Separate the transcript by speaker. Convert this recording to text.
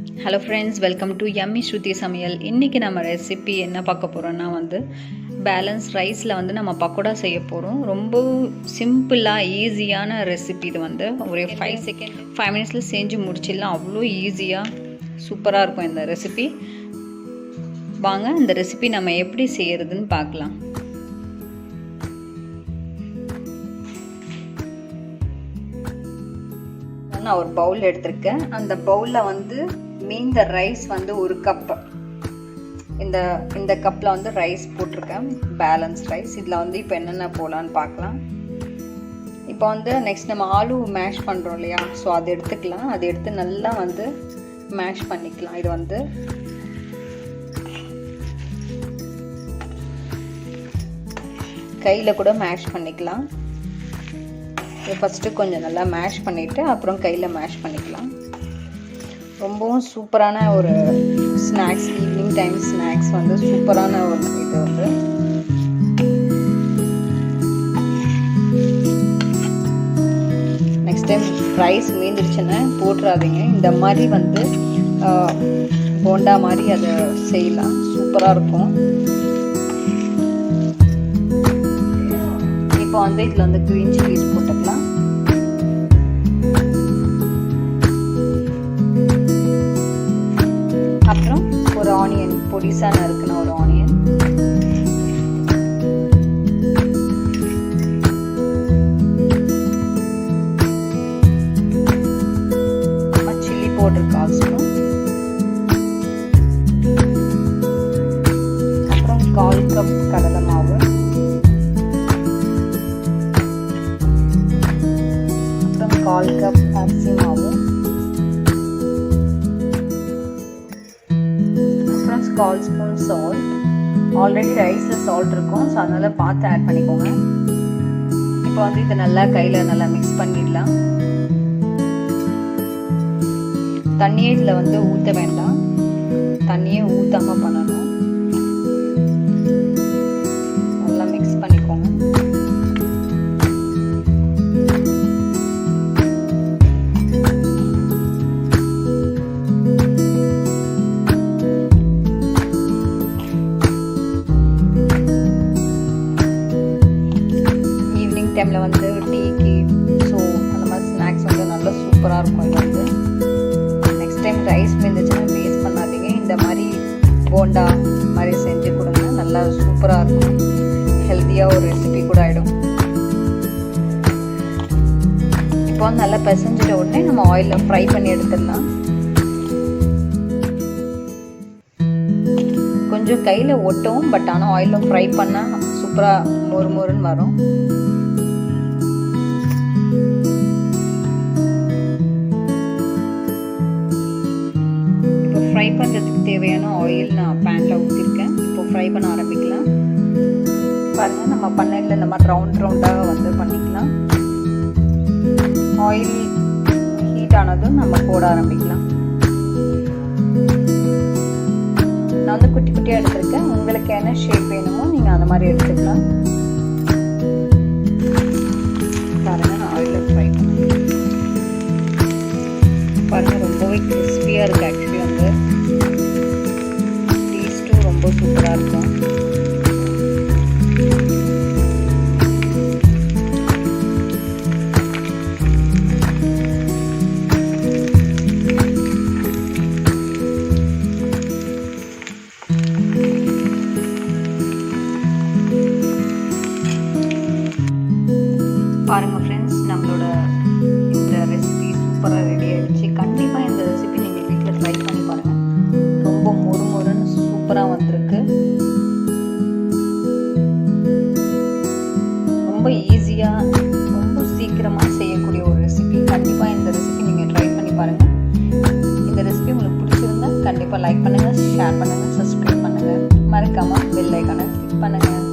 Speaker 1: Hello friends, welcome to yummy Shruthi Samayal. இன்றைக்கி நம்ம recipe என்ன பார்க்க போகிறோன்னா பேலன்ஸ் ரைஸில் நம்ம பக்கோடா செய்ய போகிறோம். ரொம்ப சிம்பிளாக ஈஸியான ரெசிபி. இது ஒரு 5 மினிட்ஸில் செஞ்சு முடிச்சிடலாம். அவ்வளோ ஈஸியாக சூப்பராக இருக்கும் இந்த ரெசிபி. வாங்க இந்த ரெசிபி நம்ம எப்படி செய்கிறதுன்னு பார்க்கலாம். நான் ஒரு பவுல் எடுத்திருக்கேன். அந்த பவுலில் மீந்த ரைஸ் ஒரு கப். இந்த கப்பில் ரைஸ் போட்டிருக்கேன், பேலன்ஸ் ரைஸ். இதில் இப்போ என்னென்ன போகலான்னு பார்க்கலாம். இப்போ நெக்ஸ்ட் நம்ம ஆலு மேஷ் பண்ணுறோம் இல்லையா, ஸோ அதை எடுத்துக்கலாம். அதை எடுத்து நல்லா மேஷ் பண்ணிக்கலாம். இது கையில் கூட மேஷ் பண்ணிக்கலாம். இது ஃபஸ்ட்டு கொஞ்சம் நல்லா மேஷ் பண்ணிவிட்டு அப்புறம் கையில் மேஷ் பண்ணிக்கலாம். ரொம்பவும் சூப்பரான ஒரு ஸ்நாக்ஸ், ஈவினிங் டைம் ஸ்நாக்ஸ் சூப்பரான ஒரு இது. நெக்ஸ்ட் டைம் ரைஸ் மீந்துருச்சுன்னா போட்டுறாதீங்க. இந்த மாதிரி போண்டா மாதிரி அதை செய்யலாம், சூப்பராக இருக்கும். இப்போ இதில் க்ரீன் சில்லிஸ் போட்டுக்கலாம். அப்புறம் ஒரு ஆனியன், பொடிசா நறுக்குன ஒரு ஆனியன். Chilli powder 1/4 spoon. அப்புறம் 1/4 கப் கடலை மாவு. அப்புறம் 1/4 கப் அரிசி மாவு. 1/4 ஸ்பூன் சால்ட். ஆல்ரெடி ரைஸில் சால்ட் இருக்கும், ஸோ அதனால் பார்த்து ஆட் பண்ணிக்கோங்க. இப்போ இதை நல்லா கையில் நல்லா மிக்ஸ் பண்ணிடலாம். தண்ணியே இதில் ஊற்ற வேண்டாம், தண்ணியே ஊற்றாமல் பண்ணணும். நல்லா மிக்ஸ் பண்ணிக்கோங்க. டைமில் டீக்கு, ஸோ அந்த மாதிரி ஸ்நாக்ஸ் நல்லா சூப்பராக இருக்கும். இது நெக்ஸ்ட் டைம் ரைஸ் இருந்துச்சுன்னா வேஸ்ட் பண்ணாதீங்க. இந்த மாதிரி போண்டா மாதிரி செஞ்சு கொடுங்க, நல்லா சூப்பராக இருக்கும். ஹெல்த்தியாக ஒரு ரெசிபி கூட ஆகிடும். இப்போ நல்லா பிசைஞ்சிட்ட உடனே நம்ம ஆயிலில் ஃப்ரை பண்ணி எடுத்துடலாம். கொஞ்சம் கையில் ஒட்டவும், பட் ஆனால் ஆயிலில் ஃப்ரை பண்ணால் சூப்பராக மொறு மொறுன்னு வரும். ஃப்ரை பண்ணுறதுக்கு தேவையான ஆயில் நான் பேனில் ஊற்றிருக்கேன். இப்போ ஃப்ரை பண்ண ஆரம்பிக்கலாம். பாருங்கள், நம்ம பண்ணையில் இந்த மாதிரி ரவுண்டாக பண்ணிக்கலாம். ஆயில் ஹீட் ஆனதும் நம்ம போட ஆரம்பிக்கலாம். நான் குட்டி குட்டியாக எடுத்துருக்கேன். உங்களுக்கு என்ன ஷேப் வேணுமோ நீங்கள் அந்த மாதிரி எடுத்துக்கலாம். பாருங்கள், நான் ஆயிலில் ஃப்ரை பண்ணுறேன். பாருங்கள், ரொம்பவே கிறிஸ்பியாக இருக்குது. ஆக்சுவலி டேஸ்ட்டும் ரொம்ப சூப்பராக இருக்கும். பாருங்கள் ஃப்ரெண்ட்ஸ், நம்மளோட இந்த ரெசிபி சூப்பராக ரெடி ஆகிடுச்சு. கண்டிப்பாக இந்த ரெசிபி நீங்கள் வீட்டில் ட்ரை பண்ணி பாருங்கள். ரொம்ப மொறுன்னு சூப்பராக வந்திருக்கு. ரொம்ப ஈஸியாக, ரொம்ப சீக்கிரமாக செய்யக்கூடிய ஒரு ரெசிபி. கண்டிப்பாக இந்த ரெசிபி நீங்கள் ட்ரை பண்ணி பாருங்கள். இந்த ரெசிபி உங்களுக்கு பிடிச்சிருந்தா கண்டிப்பாக லைக் பண்ணுங்கள், ஷேர் பண்ணுங்கள், சப்ஸ்கிரைப் பண்ணுங்கள். மறக்காமல் பெல் ஐகானை கிளிக் பண்ணுங்கள்.